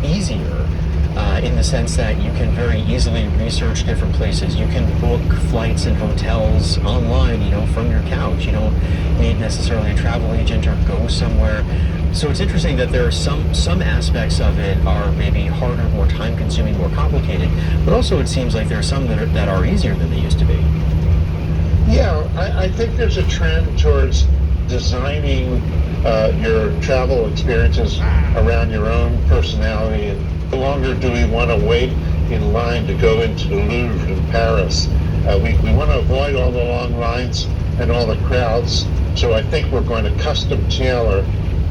easier in the sense that you can very easily research different places. You can book flights and hotels online, from your couch. You don't need necessarily a travel agent or go somewhere. So it's interesting that there are some aspects of it are maybe harder, more time-consuming, more complicated, but also it seems like there are some that are easier than they used to be. Yeah, I think there's a trend towards designing your travel experiences around your own personality. And no longer do we want to wait in line to go into the Louvre in Paris. We want to avoid all the long lines and all the crowds. So I think we're going to custom tailor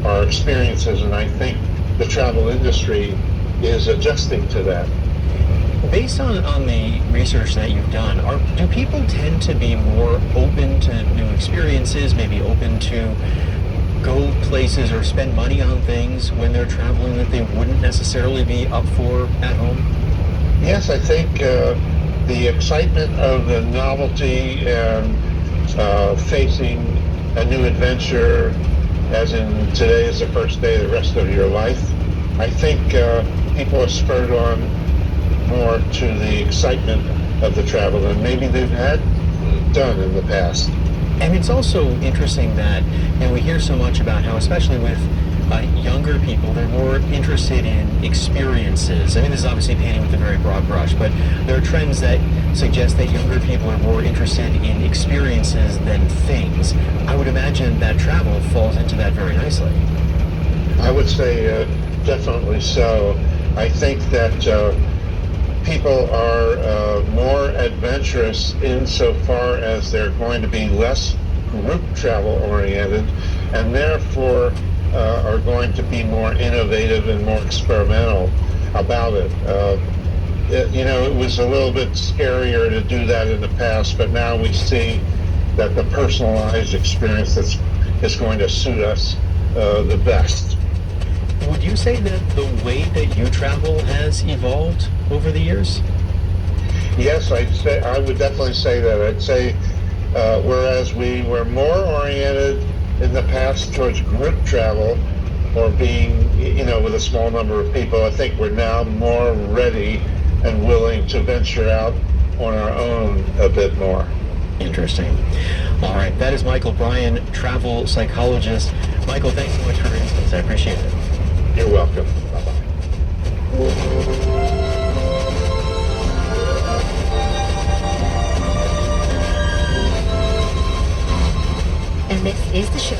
our experiences, and I think the travel industry is adjusting to that. Based on the research that you've done, do people tend to be more open to new experiences, maybe open to go places or spend money on things when they're traveling that they wouldn't necessarily be up for at home? Yes, I think the excitement of the novelty and facing a new adventure, as in today is the first day of the rest of your life, I think people are spurred on more to the excitement of the travel than maybe they've had done in the past. And it's also interesting that we hear so much about how, especially with younger people, they're more interested in experiences. I mean, this is obviously painting with a very broad brush, but there are trends that suggest that younger people are more interested in experiences than things. I would imagine that travel falls into that very nicely. I would say definitely so. I think that people are more adventurous insofar as they're going to be less group travel oriented, and therefore are going to be more innovative and more experimental about it. It was a little bit scarier to do that in the past, but now we see that the personalized experience is going to suit us the best. Would you say that the way that you travel has evolved over the years? Yes, I would definitely say that. I'd say whereas we were more oriented in the past towards group travel or being, with a small number of people, I think we're now more ready and willing to venture out on our own a bit more. Interesting. All right, that is Michael Bryan, travel psychologist. Michael, thanks so much for your insights. I appreciate it. You're welcome. Bye-bye. And this is the show.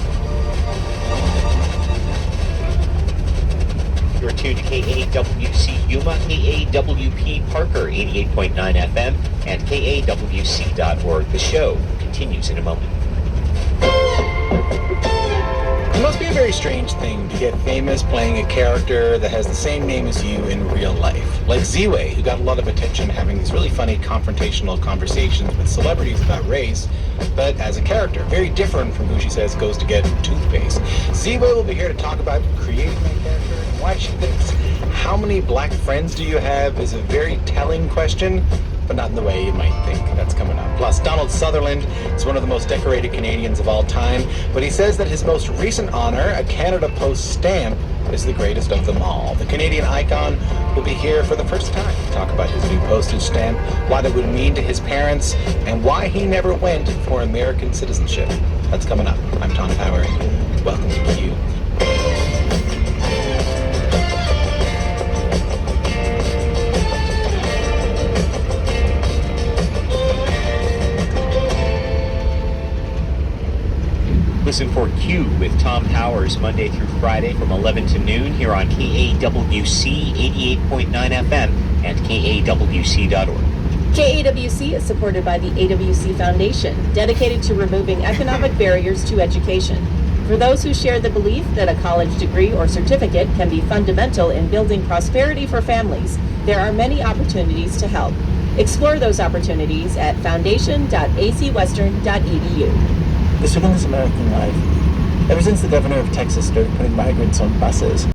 You're tuned to KAWC Yuma, KAWP Parker, 88.9 FM, and KAWC.org. The show continues in a moment. It must be a very strange thing to get famous playing a character that has the same name as you in real life. Like Z-Way, who got a lot of attention having these really funny confrontational conversations with celebrities about race, but as a character, very different from who she says goes to get toothpaste. Z-Way will be here to talk about creating that character and why she thinks how many black friends do you have is a very telling question, but not in the way you might think. That's coming up. Plus, Donald Sutherland is one of the most decorated Canadians of all time, but he says that his most recent honor, a Canada Post stamp, is the greatest of them all. The Canadian icon will be here for the first time to talk about his new postage stamp, why that would mean to his parents, and why he never went for American citizenship. That's coming up. I'm Tom Power. Welcome to Q. Listen for Q with Tom Powers Monday through Friday from 11 to noon here on KAWC 88.9 FM and KAWC.org. KAWC is supported by the AWC Foundation, dedicated to removing economic barriers to education. For those who share the belief that a college degree or certificate can be fundamental in building prosperity for families, there are many opportunities to help. Explore those opportunities at foundation.acwestern.edu. The struggle is American life. Ever since the governor of Texas started putting migrants on buses,